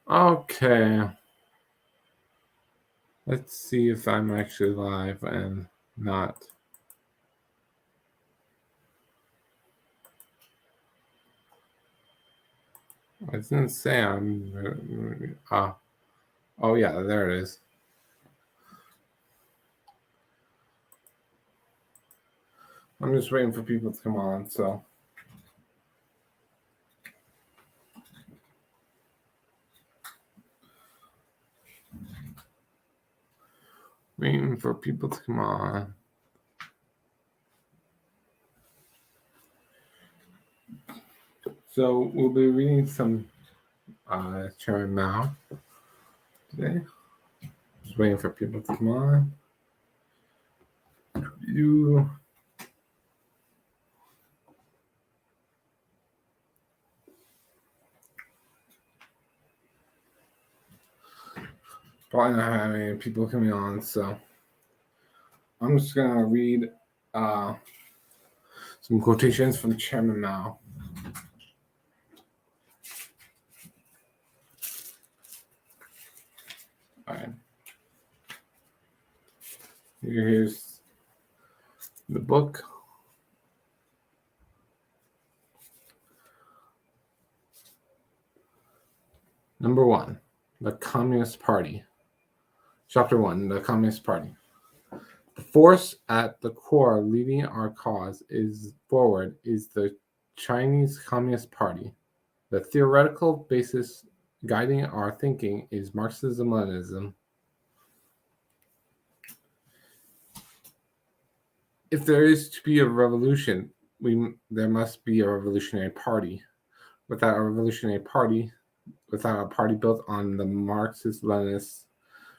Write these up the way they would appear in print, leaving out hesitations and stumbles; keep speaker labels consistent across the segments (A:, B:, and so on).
A: Okay, let's see if I'm actually live and not. I didn't say I'm. Oh yeah, there it is. I'm just waiting for people to come on. So waiting for people to come on. So we'll be reading some Chairman Mao today. Just waiting for people to come on. You probably not having any people coming on, so I'm just gonna read some quotations from Chairman Mao. All right. Here's the book. Number 1, the Communist Party. Chapter 1, the Communist Party. The force at the core leading our cause forward is the Chinese Communist Party. The theoretical basis guiding our thinking is Marxism-Leninism. If there is to be a revolution, there must be a revolutionary party. Without a party built on the Marxist-Leninist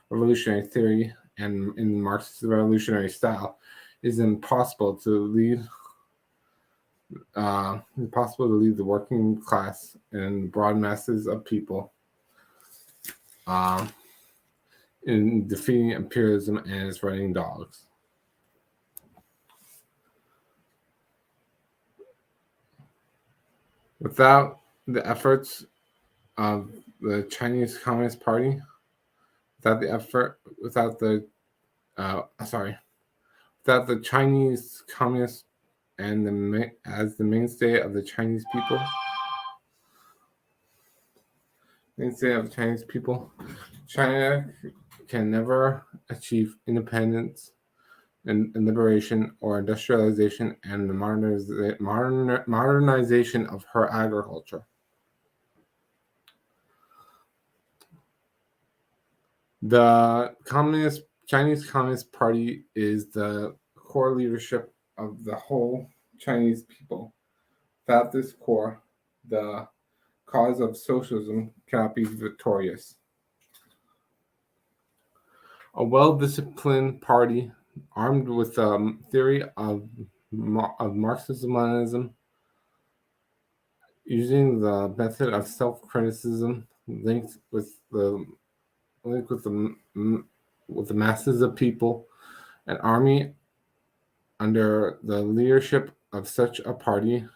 A: revolutionary theory and in Marxist revolutionary style, it is impossible to lead the working class and broad masses of people in defeating imperialism and its running dogs. Without the efforts of the Chinese Communist Party, without the Chinese Communist and as the mainstay of the Chinese people, China can never achieve independence and liberation or industrialization and the modernization of her agriculture. The Chinese Communist Party is the core leadership of the whole Chinese people. Without this core, the cause of socialism cannot be victorious. A well-disciplined party armed with the theory of Marxism-Leninism, using the method of self-criticism linked with the masses of people, an army under the leadership of such a party,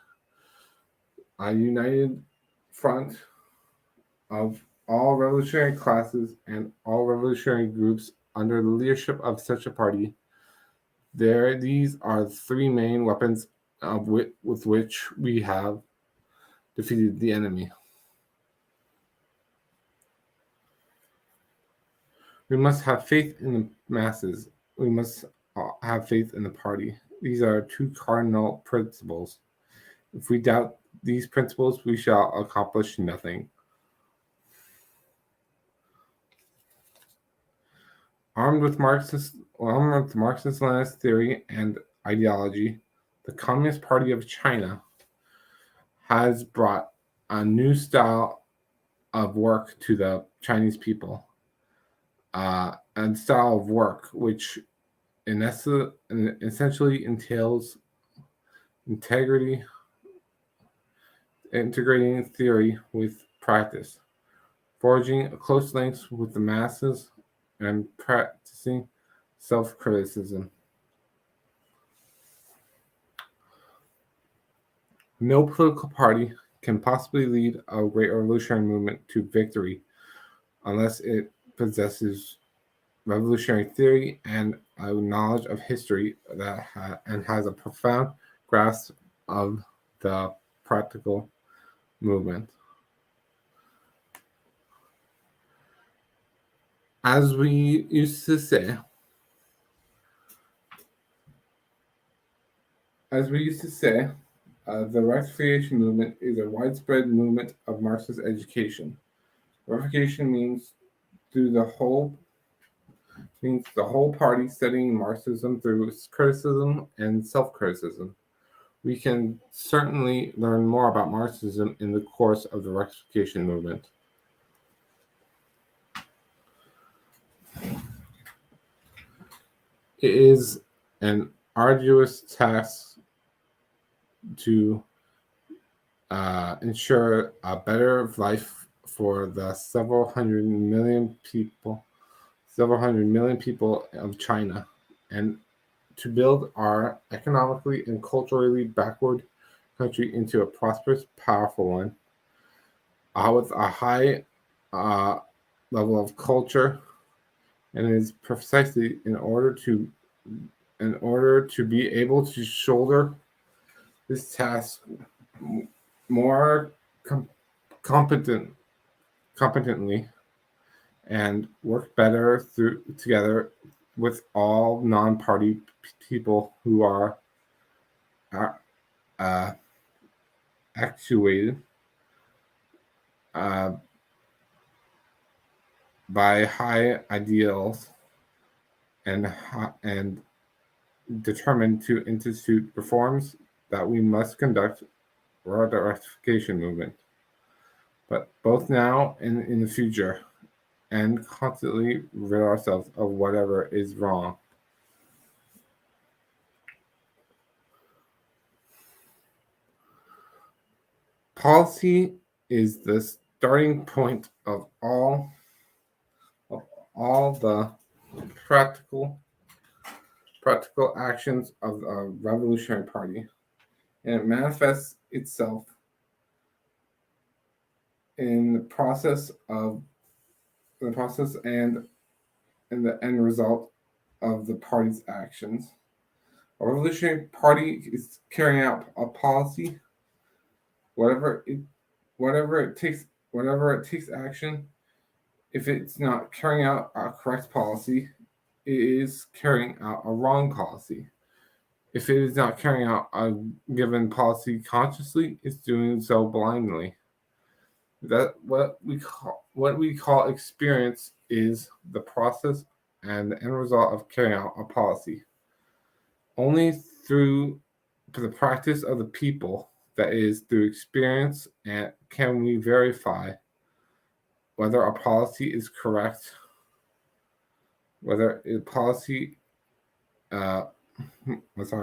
A: a united front of all revolutionary classes and all revolutionary groups under the leadership of such a party. These are the three main weapons with which we have defeated the enemy. We must have faith in the masses. We must have faith in the party. These are two cardinal principles. If we doubt these principles, we shall accomplish nothing. Armed with Marxist-Leninist theory and ideology, the Communist Party of China has brought a new style of work to the Chinese people, and style of work which essentially entails integrating theory with practice, forging close links with the masses, and practicing self-criticism. No political party can possibly lead a great revolutionary movement to victory unless it possesses revolutionary theory and a knowledge of history and has a profound grasp of the practical movement. As we used to say, the rectification movement is a widespread movement of Marxist education. Rectification means the whole party studying Marxism through criticism and self-criticism. We can certainly learn more about Marxism in the course of the rectification movement. It is an arduous task to ensure a better life for the several hundred million people of China, and to build our economically and culturally backward country into a prosperous, powerful one, with a high level of culture, and it is precisely in order to be able to shoulder this task more competently and work better together with all non-party people who are actuated by high ideals and determined to institute reforms that we must conduct for the rectification movement, but both now and in the future, and constantly rid ourselves of whatever is wrong. Policy is the starting point of all the practical actions of the Revolutionary Party, and it manifests itself in the process and in the end result of the party's actions. A revolutionary party is carrying out a policy, whatever it takes action. If it's not carrying out a correct policy, it is carrying out a wrong policy. If it is not carrying out a given policy consciously, it's doing so blindly. That what we call experience is the process and the end result of carrying out a policy. Only through the practice of the people, that is through experience, and can we verify whether a policy is correct, whether a policy sorry,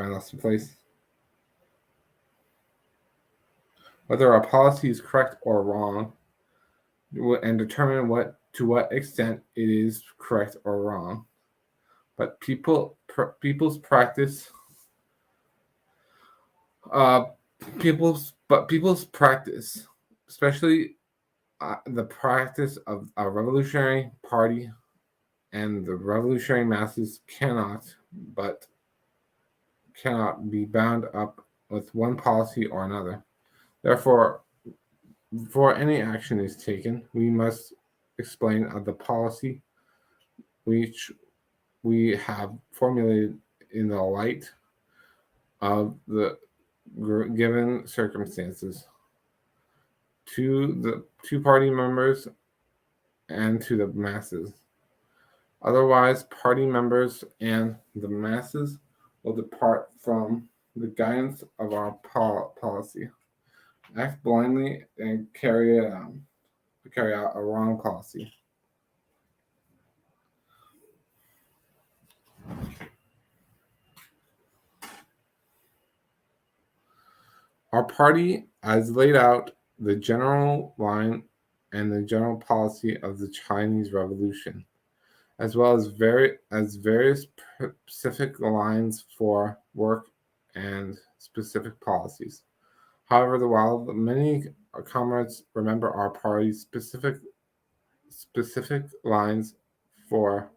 A: I lost the place. Whether a policy is correct or wrong, and determine to what extent it is correct or wrong. But people's practice, people's practice, especially the practice of a revolutionary party and the revolutionary masses, cannot be bound up with one policy or another. Therefore, before any action is taken, we must explain the policy which we have formulated in the light of the given circumstances to the two party members and to the masses. Otherwise, party members and the masses will depart from the guidance of our policy, act blindly, and carry out a wrong policy. Our party has laid out the general line and the general policy of the Chinese Revolution, as well as various specific lines for work and specific policies. However, while many comrades remember our party's specific specific lines for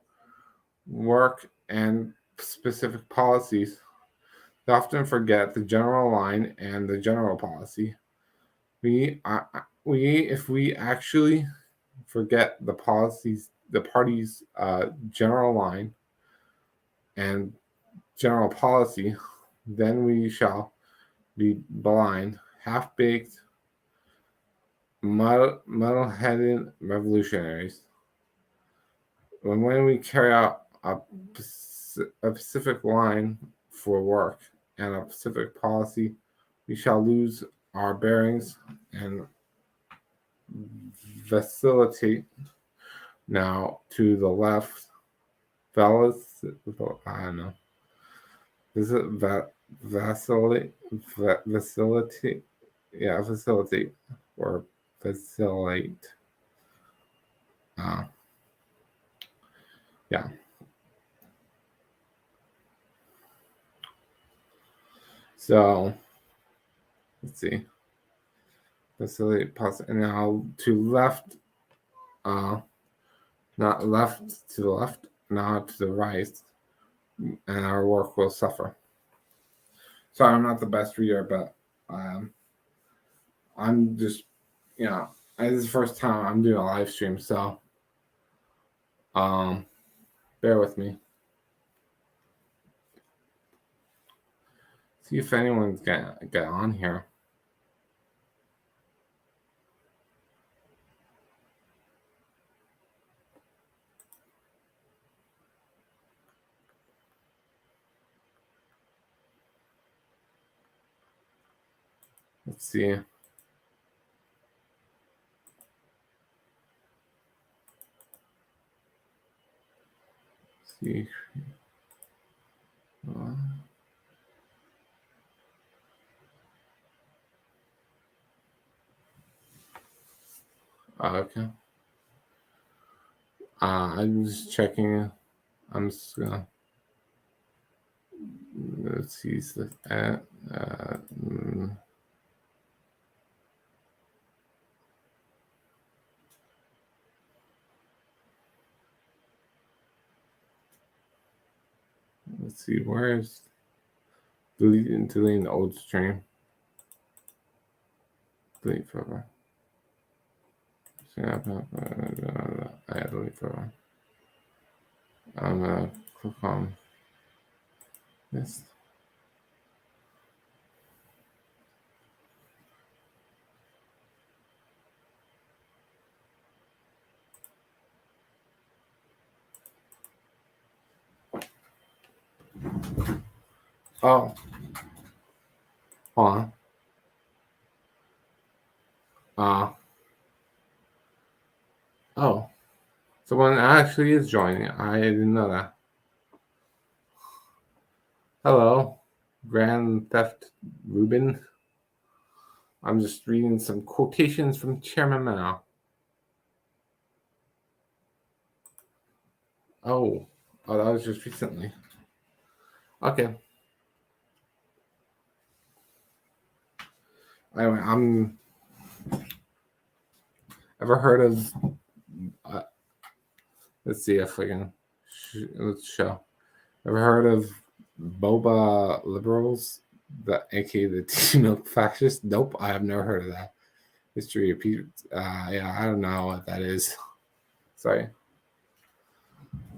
A: work and specific policies. They often forget the general line and the general policy. If we actually forget the party's general line and general policy, then we shall be blind, half-baked, muddle-headed revolutionaries. When we carry out a specific line for work and a specific policy, we shall lose our bearings and vacillate now to the left. Fellas, I don't know. Is it vacillate? Facilitate? Yeah, facilitate or facilitate. Yeah. So let's see. Facilitate and now to left, not left to the left, now to the right, and our work will suffer. Sorry, I'm not the best reader, but I'm just, this is the first time I'm doing a live stream, so bear with me. See if anyone's get on here. Let's see. See. Okay. I'm just checking. I'm just gonna. Let's see. Let's see. Where is deleting the old stream? Delete forever. I delete forever. I'm gonna click on this. Oh, hold on. Oh, someone actually is joining. I didn't know that. Hello, Grand Theft Ruben. I'm just reading some quotations from Chairman Mao. Oh, that was just recently. Okay. Anyway, I'm ever heard of? Let's see if I can. Let's show. Ever heard of boba liberals? AKA the tea milk fascists? Nope, I have never heard of that. History of people. Yeah, I don't know what that is. Sorry.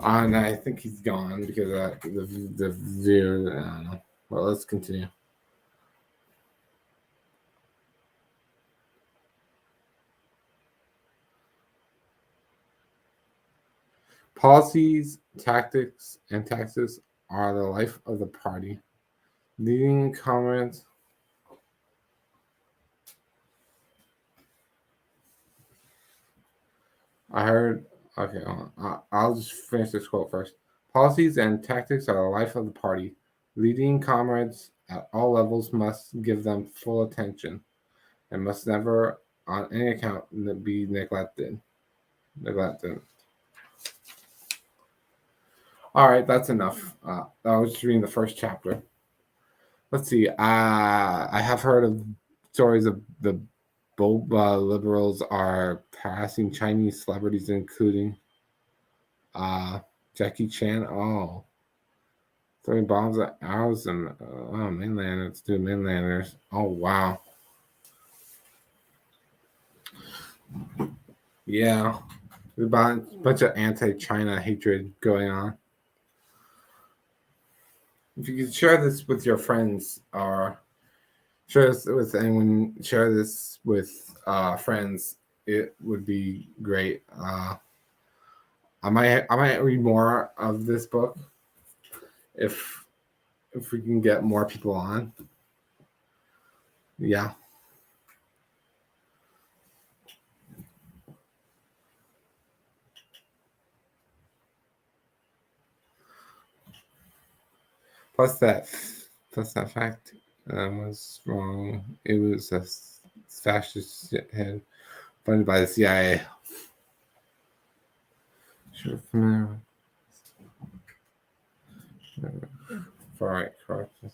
A: And I think he's gone because the view. I don't know. Well, let's continue. Policies, tactics, and taxes are the life of the party. Leading comments. I heard. Okay, I'll just finish this quote first. Policies and tactics are the life of the party. Leading comrades at all levels must give them full attention and must never, on any account, be neglected. All right, that's enough. I was just reading the first chapter. Let's see. I have heard of stories of the Boba liberals are passing Chinese celebrities, including Jackie Chan. Oh, throwing bombs at ours and mainlanders to mainlanders. Oh, wow. Yeah. There's a bunch of anti-China hatred going on. If you could share this with your friends or share this with anyone, share this with friends, it would be great. I might read more of this book if we can get more people on. Yeah. Plus that fact was wrong. It was a fascist head funded by the CIA. Sure, familiar. Far right corruption.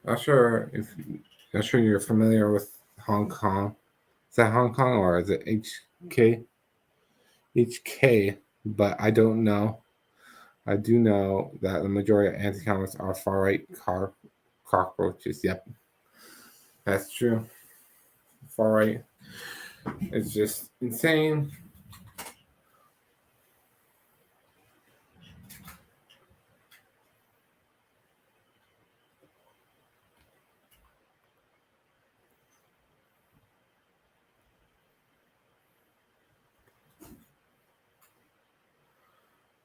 A: Not sure you're familiar with Hong Kong. Is that Hong Kong or is it HK? HK, but I don't know. I do know that the majority of anti-communists are far right cockroaches. Yep, that's true. Far right. It's just insane.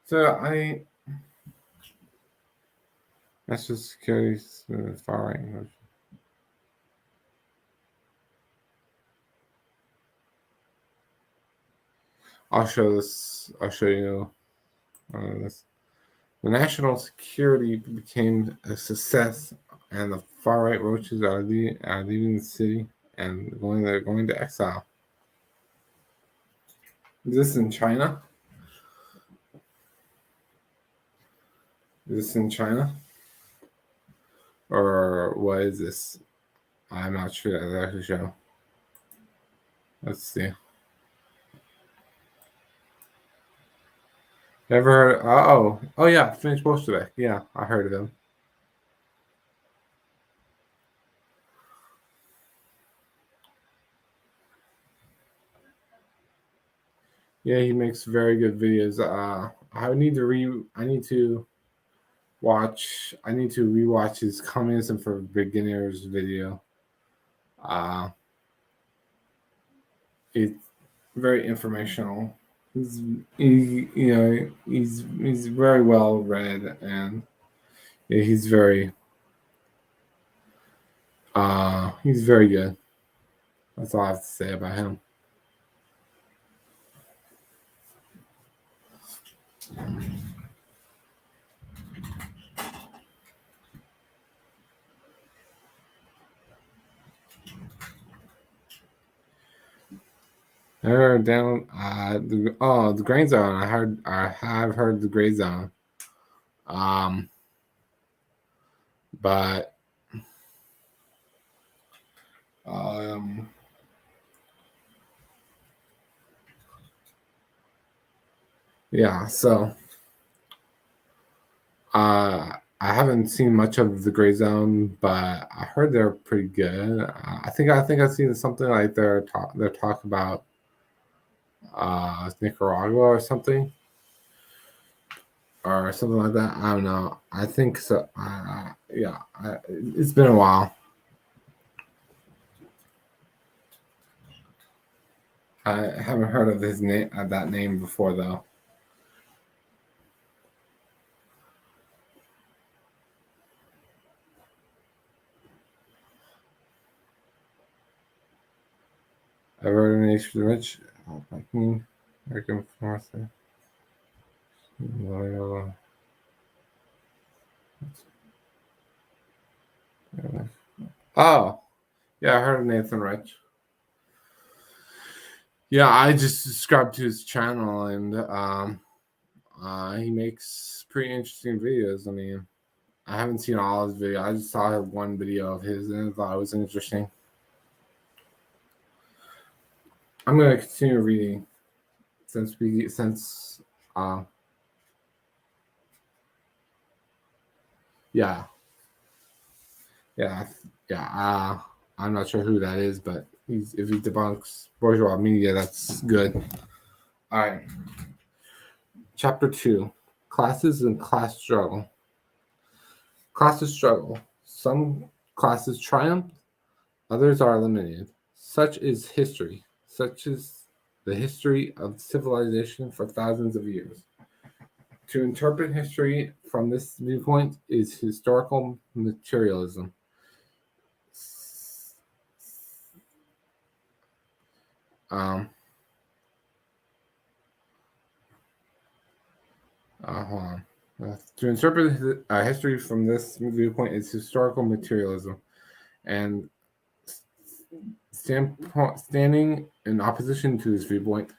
A: So national security far right. I'll show this. I'll show you this. The national security became a success, and the far right roaches are leaving the city and they're going to exile. Is this in China? Is this in China? Or what is this? I'm not sure that actually show. Let's see. Ever heard? Oh yeah, Finnish Bolshevik. Yeah, I heard of him. Yeah, he makes very good videos. I need to watch. I need to rewatch his Communism for Beginners video. Uh, it's very informational. He's very well read and yeah, he's very good. That's all I have to say about him. They're down the Grey Zone. I have heard the Grey Zone. Um, but um, yeah. So I haven't seen much of the Grey Zone, but I heard they're pretty good. I think I've seen something like they're talk about Nicaragua or something like that. I don't know. I think so. Yeah, it's been a while. I haven't heard of his name that name before though. I've heard of Nation Rich, Viking, American Force. Oh, yeah, I heard of Nathan Rich. Yeah, I just subscribed to his channel and he makes pretty interesting videos. I mean, I haven't seen all his videos. I just saw one video of his and I thought it was interesting. I'm going to continue reading since yeah, yeah, yeah. I'm not sure who that is, but if he debunks bourgeois media, that's good. All right. Chapter 2: Classes and Class Struggle. Classes struggle. Some classes triumph, others are eliminated. Such is history. Such is the history of civilization for thousands of years. To interpret history from this viewpoint is historical materialism. Um, Hold on. To interpret history from this viewpoint is historical materialism, and standing in opposition to this viewpoint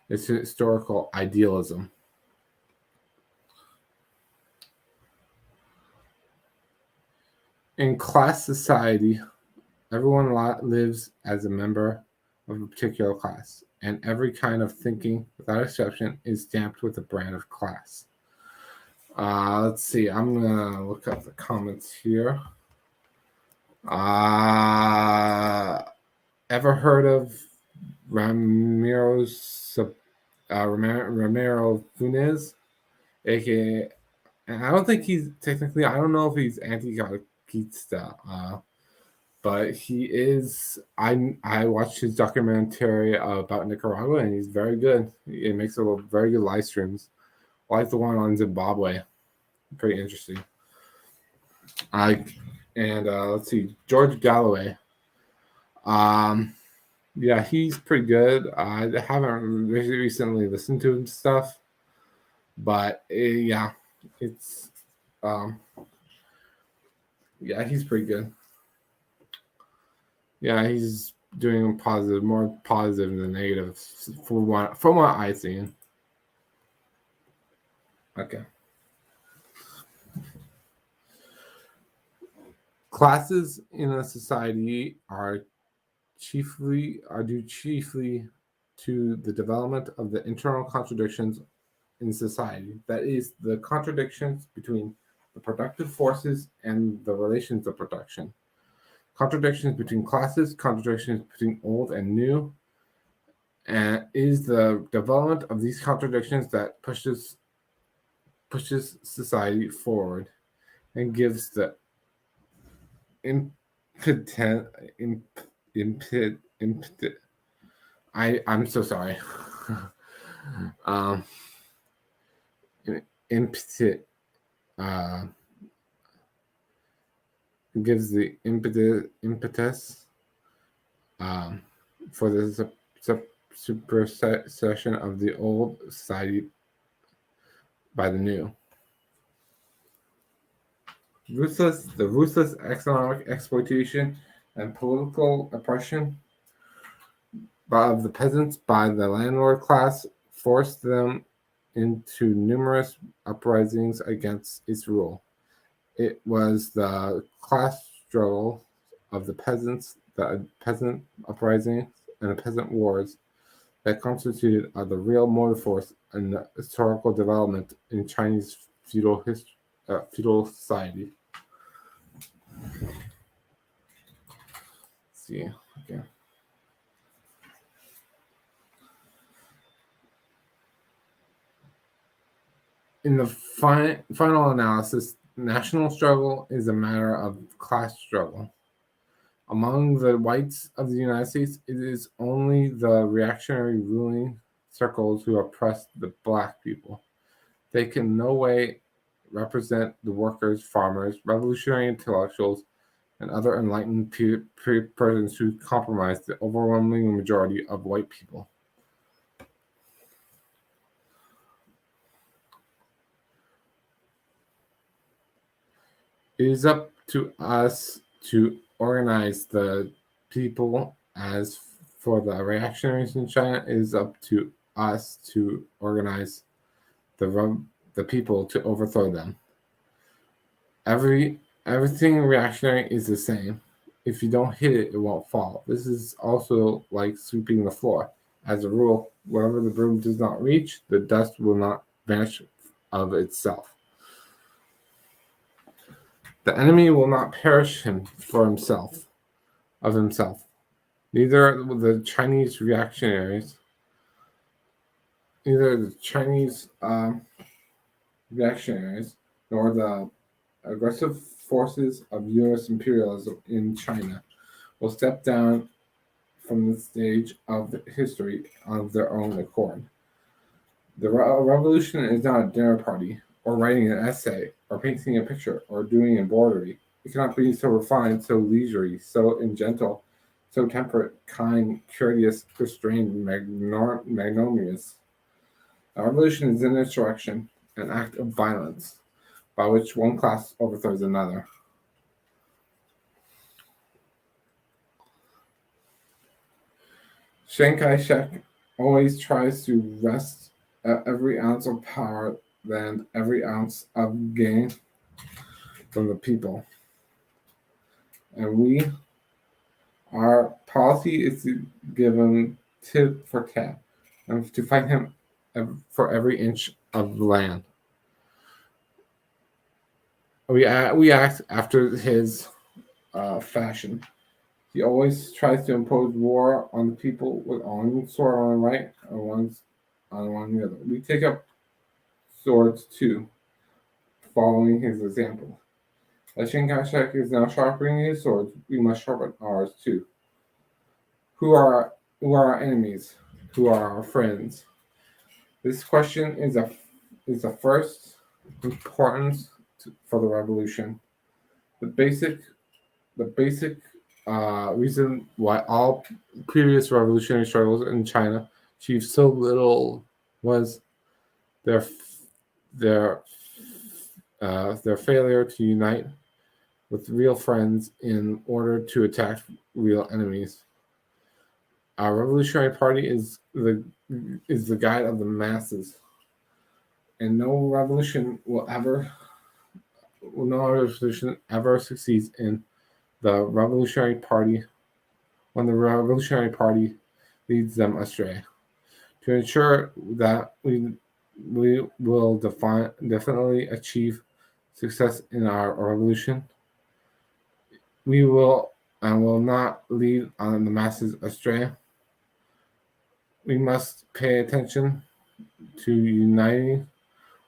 A: is historical idealism. In class society, everyone lives as a member of a particular class, and every kind of thinking, without exception, is stamped with a brand of class. Let's see. I'm gonna look up the comments here. Ever heard of Ramiro Funes, aka? And I don't think he's technically. I don't know if he's anti-Conquista, but he is. I watched his documentary about Nicaragua, and he's very good. It makes very good live streams, like the one on Zimbabwe. Pretty interesting. Let's see, George Galloway. Yeah, he's pretty good. I haven't recently listened to his stuff, but yeah, it's yeah, he's pretty good. Yeah, he's doing more positive than negative from what I've seen. Okay. Classes in a society are due chiefly to the development of the internal contradictions in society. That is, the contradictions between the productive forces and the relations of production. Contradictions between classes, contradictions between old and new, and is the development of these contradictions that pushes society forward and gives the impotent I'm so sorry. Impetus gives the impetus for the supersession of the old society by the new. The ruthless economic exploitation and political oppression of the peasants by the landlord class forced them into numerous uprisings against its rule. It was the class struggle of the peasants, the peasant uprisings, and the peasant wars that constituted the real motive force in the historical development in Chinese feudal society. Let's see, okay. In the final analysis, national struggle is a matter of class struggle. Among the whites of the United States, it is only the reactionary ruling circles who oppress the black people. They can in no way represent the workers, farmers, revolutionary intellectuals, and other enlightened persons who compromise the overwhelming majority of white people. It is up to us to organize the people. As for the reactionaries in China, it is up to us to organize the people to overthrow them. Everything reactionary is the same. If you don't hit it, it won't fall. This is also like sweeping the floor. As a rule, wherever the broom does not reach, the dust will not vanish of itself. The enemy will not perish him for himself, of himself. Neither the Chinese reactionaries, neither the Chinese reactionaries, nor the aggressive forces of U.S. imperialism in China will step down from the stage of history of their own accord. The revolution is not a dinner party, or writing an essay, or painting a picture, or doing embroidery. It cannot be so refined, so leisurely, so gentle, so temperate, kind, courteous, restrained, magnanimous. A revolution is an insurrection, an act of violence, by which one class overthrows another. Chiang Kai-shek always tries to wrest every ounce of power and every ounce of gain from the people. And our policy is to give him tit for tat and to fight him for every inch of land. We act after his fashion. He always tries to impose war on the people with one sword on the right and one on the other. We take up swords too, following his example. As Chiang Kai-shek is now sharpening his swords, we must sharpen ours too. Who are our enemies? Who are our friends? This question is the first importance for the revolution. The basic reason why all previous revolutionary struggles in China achieved so little was their failure to unite with real friends in order to attack real enemies. Our Revolutionary Party is the guide of the masses, and no revolution ever succeeds in the Revolutionary Party when the Revolutionary Party leads them astray. To ensure that we will definitely achieve success in our revolution, we will not lead on the masses astray. We must pay attention to uniting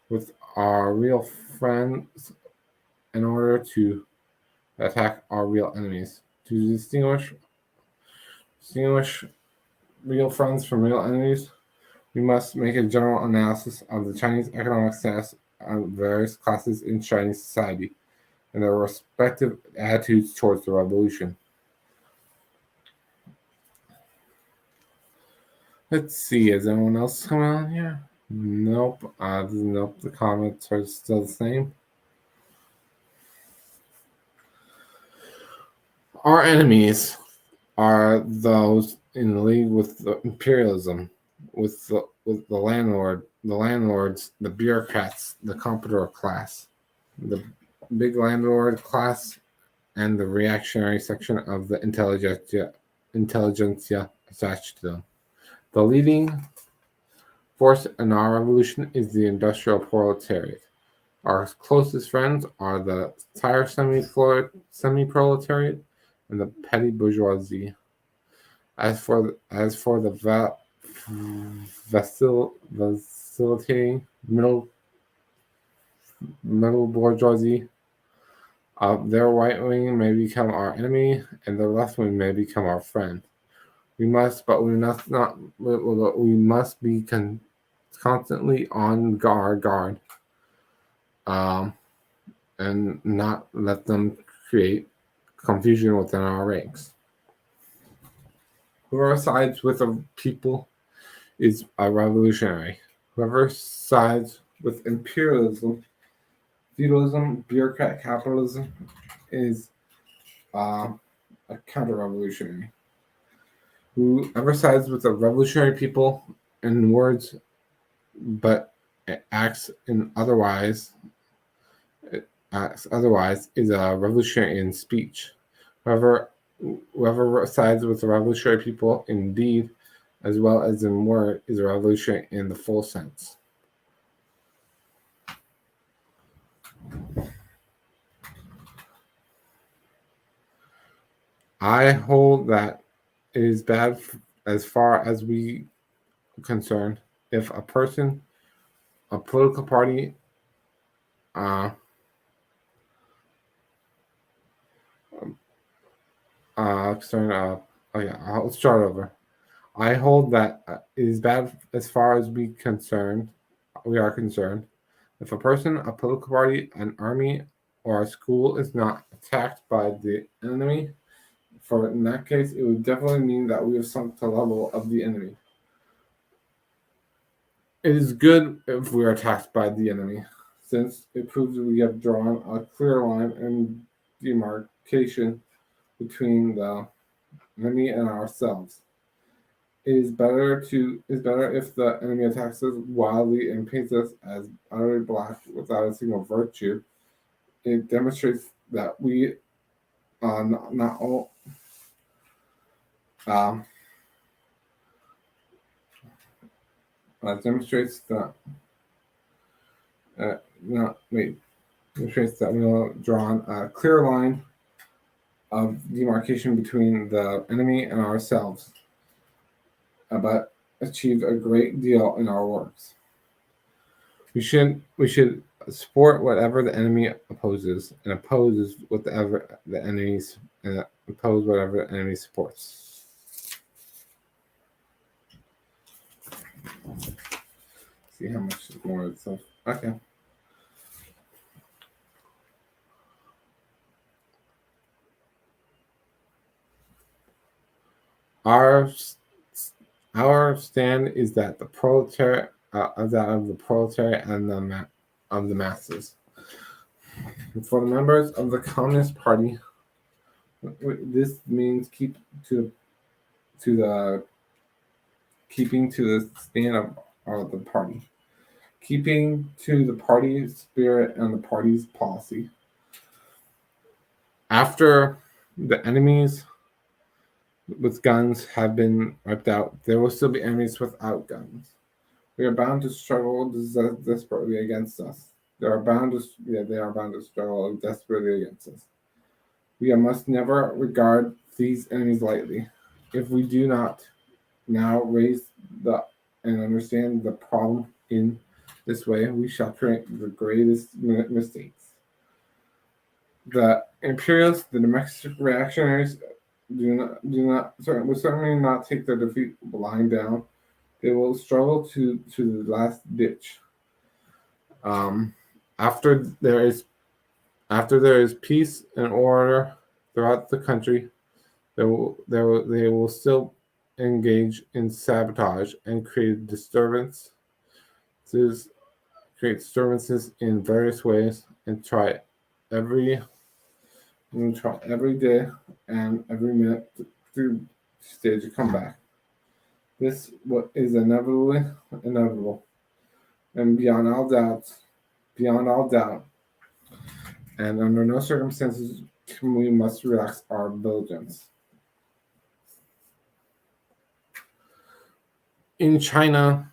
A: with our real friends in order to attack our real enemies. To distinguish real friends from real enemies, we must make a general analysis of the Chinese economic status of various classes in Chinese society and their respective attitudes towards the revolution. Let's see, is anyone else coming on here? Nope. Nope, the comments are still the same. Our enemies are those in league with the imperialism, with the landlords, the bureaucrats, the comprador class, the big landlord class, and the reactionary section of the intelligentsia attached to them. The leading force in our revolution is the industrial proletariat. Our closest friends are the tire semi-proletariat and the petty bourgeoisie. As for the vacillating middle bourgeoisie, their right wing may become our enemy, and their left wing may become our friend. We must be constantly on guard, and not let them create confusion within our ranks. Whoever sides with the people is a revolutionary. Whoever sides with imperialism, feudalism, bureaucrat capitalism is a counter-revolutionary. Whoever sides with the revolutionary people in words but acts otherwise is a revolutionary in speech. Whoever sides with the revolutionary people in deed as well as in word, is a revolution in the full sense. I hold that it is bad as far as we concerned if a person, a political party, uh, concerned, oh yeah, I'll start over. I hold that it is bad as far as we are concerned, if a person, a political party, an army, or a school is not attacked by the enemy. For in that case, it would definitely mean that we have sunk to the level of the enemy. It is good if we are attacked by the enemy, since it proves we have drawn a clear line and demarcation between the enemy and ourselves. It is better if the enemy attacks us wildly and paints us as utterly black without a single virtue. It demonstrates that we not all demonstrates that not wait demonstrates that we will draw a clear line of demarcation between the enemy and ourselves, but achieved a great deal in our works. We should support whatever the enemy opposes, and opposes whatever the enemies oppose whatever the enemy supports. See how much more stuff. Okay. Our stand is that the proletariat of the proletariat and of the masses. For the members of the Communist Party, this means keeping to the stand of the party, keeping to the party spirit and the party's policy. After the enemies with guns have been wiped out, there will still be enemies without guns. We are bound to struggle desperately against us. They are bound to struggle desperately against us. We must never regard these enemies lightly. If we do not now raise and understand the problem in this way, we shall commit the greatest mistakes. The imperialists, the domestic reactionaries, will certainly not take their defeat lying down. They will struggle to the last ditch. After there is peace and order throughout the country, they will still engage in sabotage and create disturbances in various ways, and try every day and every minute to stage a comeback. This what is inevitable, and beyond all doubt, and under no circumstances we must relax our vigilance. In China,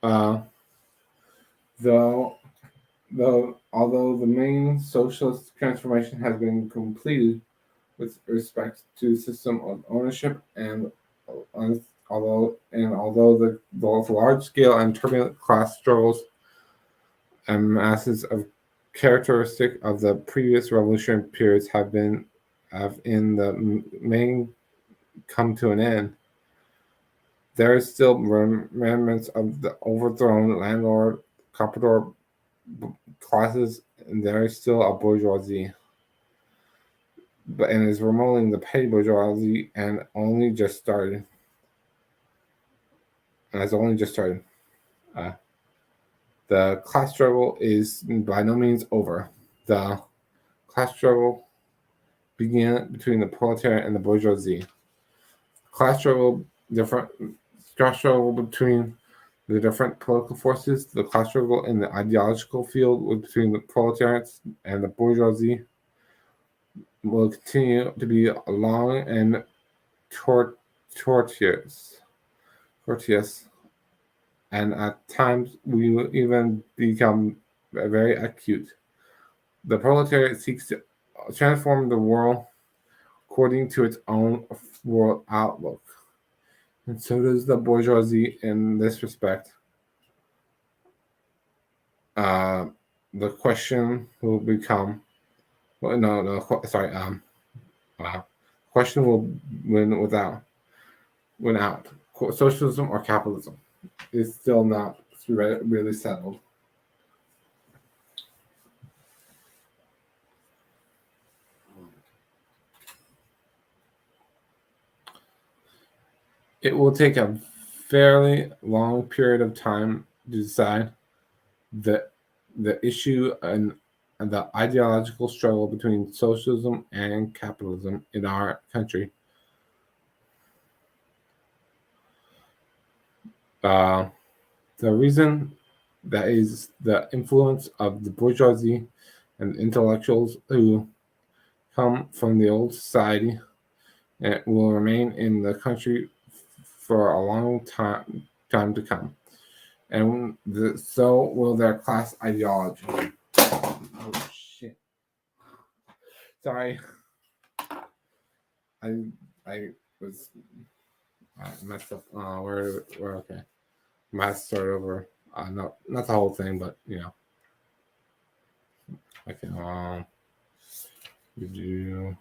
A: although the main socialist transformation has been completed with respect to the system of ownership, and although the large-scale and turbulent class struggles and masses of characteristic of the previous revolutionary periods have in the main come to an end, there is still remnants of the overthrown landlord comprador classes, and there is still a bourgeoisie, and is remodeling the petty bourgeoisie, and has only just started. The class struggle is by no means over. The class struggle began between the proletariat and the bourgeoisie. Class struggle between the different political forces. The class struggle in the ideological field between the proletariats and the bourgeoisie will continue to be long and tortuous. courteous, and at times we will even become very acute. The proletariat seeks to transform the world according to its own world outlook, and so does the bourgeoisie in this respect. Uh, the question will become, well, sorry, question will win out. Socialism or capitalism is still not really settled. It will take a fairly long period of time to decide the issue and the ideological struggle between socialism and capitalism in our country. The reason that is the influence of the bourgeoisie and intellectuals who come from the old society and will remain in the country for a long time to come. And so will their class ideology. Oh shit! Sorry, I was messed up. We're okay. Might start over. No, not the whole thing, but I can do.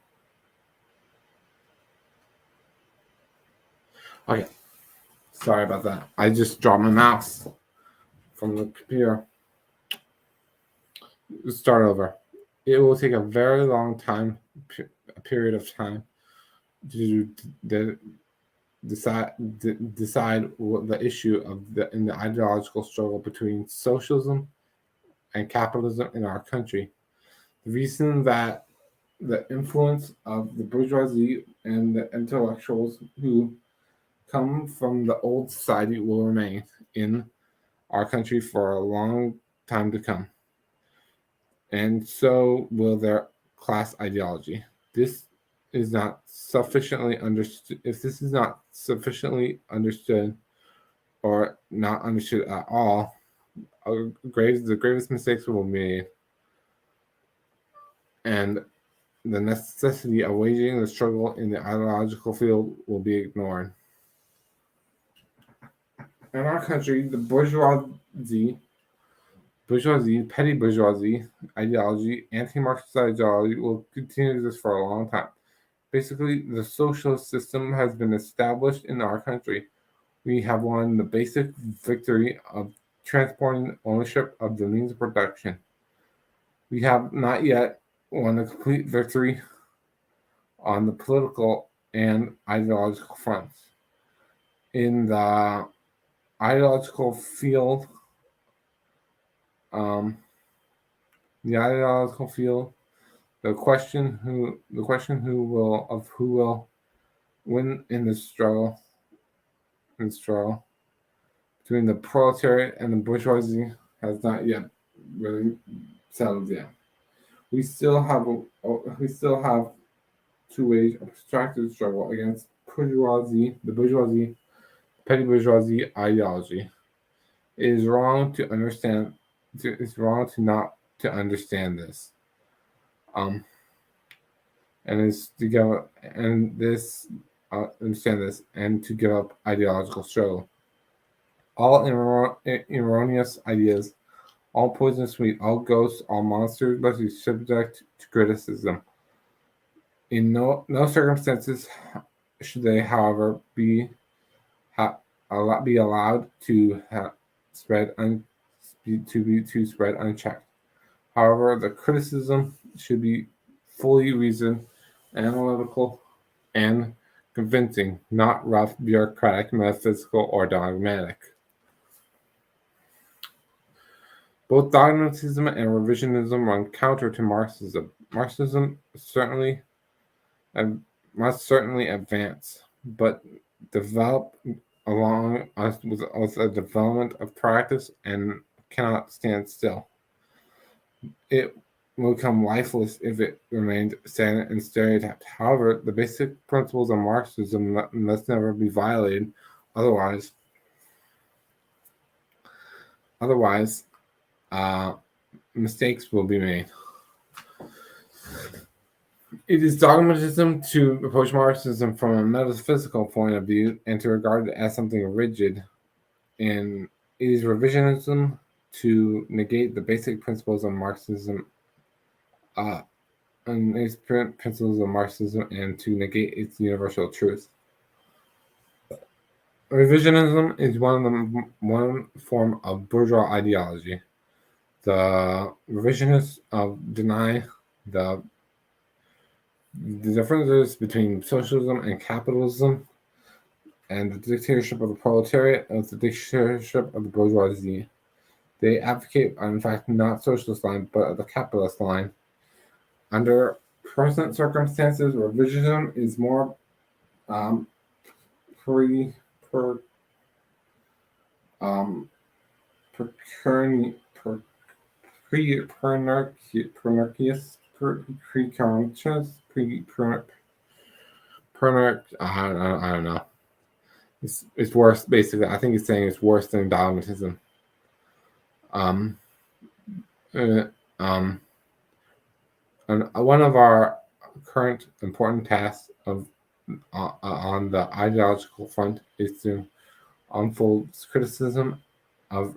A: Okay, sorry about that. I just dropped my mouse from the computer. Start over. It will take a very long time, a period of time, to decide what the issue of in the ideological struggle between socialism and capitalism in our country. The reason that the influence of the bourgeoisie and the intellectuals who come from the old society will remain in our country for a long time to come. And so will their class ideology. This is not sufficiently understood. If this is not sufficiently understood or not understood at all, the gravest mistakes will be made. And the necessity of waging the struggle in the ideological field will be ignored. In our country, the petty bourgeoisie ideology, anti-Marxist ideology will continue this for a long time. Basically, the socialist system has been established in our country. We have won the basic victory of transporting ownership of the means of production. We have not yet won a complete victory on the political and ideological fronts. In the ideological field, the question who will win in the struggle between the proletariat and the bourgeoisie has not yet really settled yet. We still have to wage a protracted struggle against the bourgeoisie, petty bourgeoisie ideology. It is wrong to understand. It's wrong to not to understand this. And is to go and this understand this and to give up ideological struggle. All erroneous ideas, all poisonous sweet, all ghosts, all monsters must be subject to criticism. In no circumstances should they, however, be allowed to spread unchecked. However, the criticism should be fully reasoned, analytical, and convincing, not rough, bureaucratic, metaphysical, or dogmatic. Both dogmatism and revisionism run counter to Marxism. Marxism must certainly advance, but develop along with a development of practice and cannot stand still. It will become lifeless if it remained stagnant and stereotyped. However, the basic principles of Marxism must never be violated. Otherwise, Otherwise, mistakes will be made. It is dogmatism to approach Marxism from a metaphysical point of view and to regard it as something rigid, and it is revisionism to negate the basic principles of Marxism, and to negate its universal truth. Revisionism is one form of bourgeois ideology. The revisionists deny the differences between socialism and capitalism, and the dictatorship of the proletariat and the dictatorship of the bourgeoisie. They advocate, in fact, not socialist line, but the capitalist line. Under present circumstances, revisionism is more I don't know. It's worse, basically. I think it's saying it's worse than dogmatism. And one of our current important tasks on the ideological front is to unfold criticism of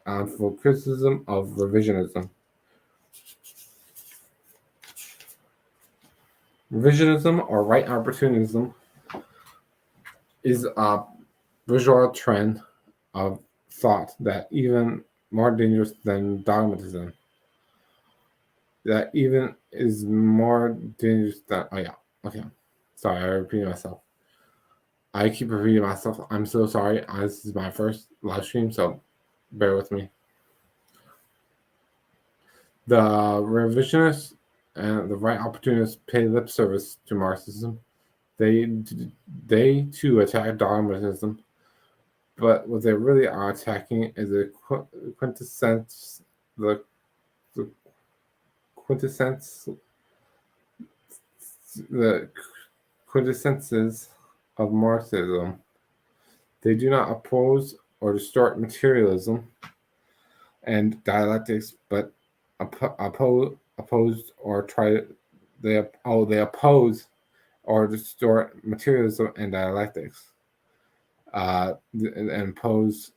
A: revisionism. Revisionism, or right opportunism, is a bourgeois trend of thought that even more dangerous than dogmatism. That even is more dangerous than. Oh yeah, okay. Sorry, I repeated myself. I keep repeating myself. I'm so sorry. This is my first live stream, so bear with me. The revisionists and the right opportunists pay lip service to Marxism. They too attack dogmatism, but what they really are attacking is the quintessence quintessences of Marxism. They do not oppose or distort materialism and dialectics, but oppose or distort materialism and dialectics, and oppose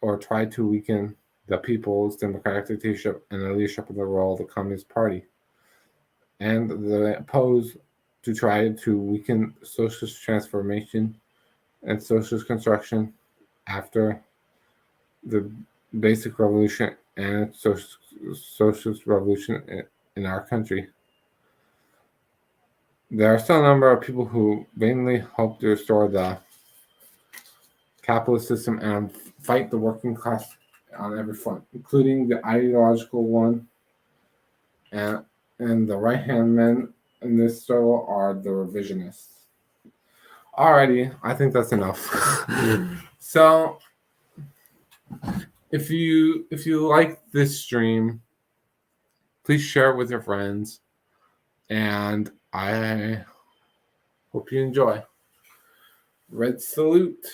A: or try to weaken the People's Democratic Dictatorship and the leadership of the role of the Communist Party, and they oppose to try to weaken socialist transformation and socialist construction after the basic revolution and socialist revolution in our country. There are still a number of people who vainly hope to restore the capitalist system and fight the working class on every front, including the ideological one, and the right-hand men in this struggle are the revisionists. Alrighty, I think that's enough. So, if you like this stream, please share it with your friends, and I hope you enjoy. Red salute.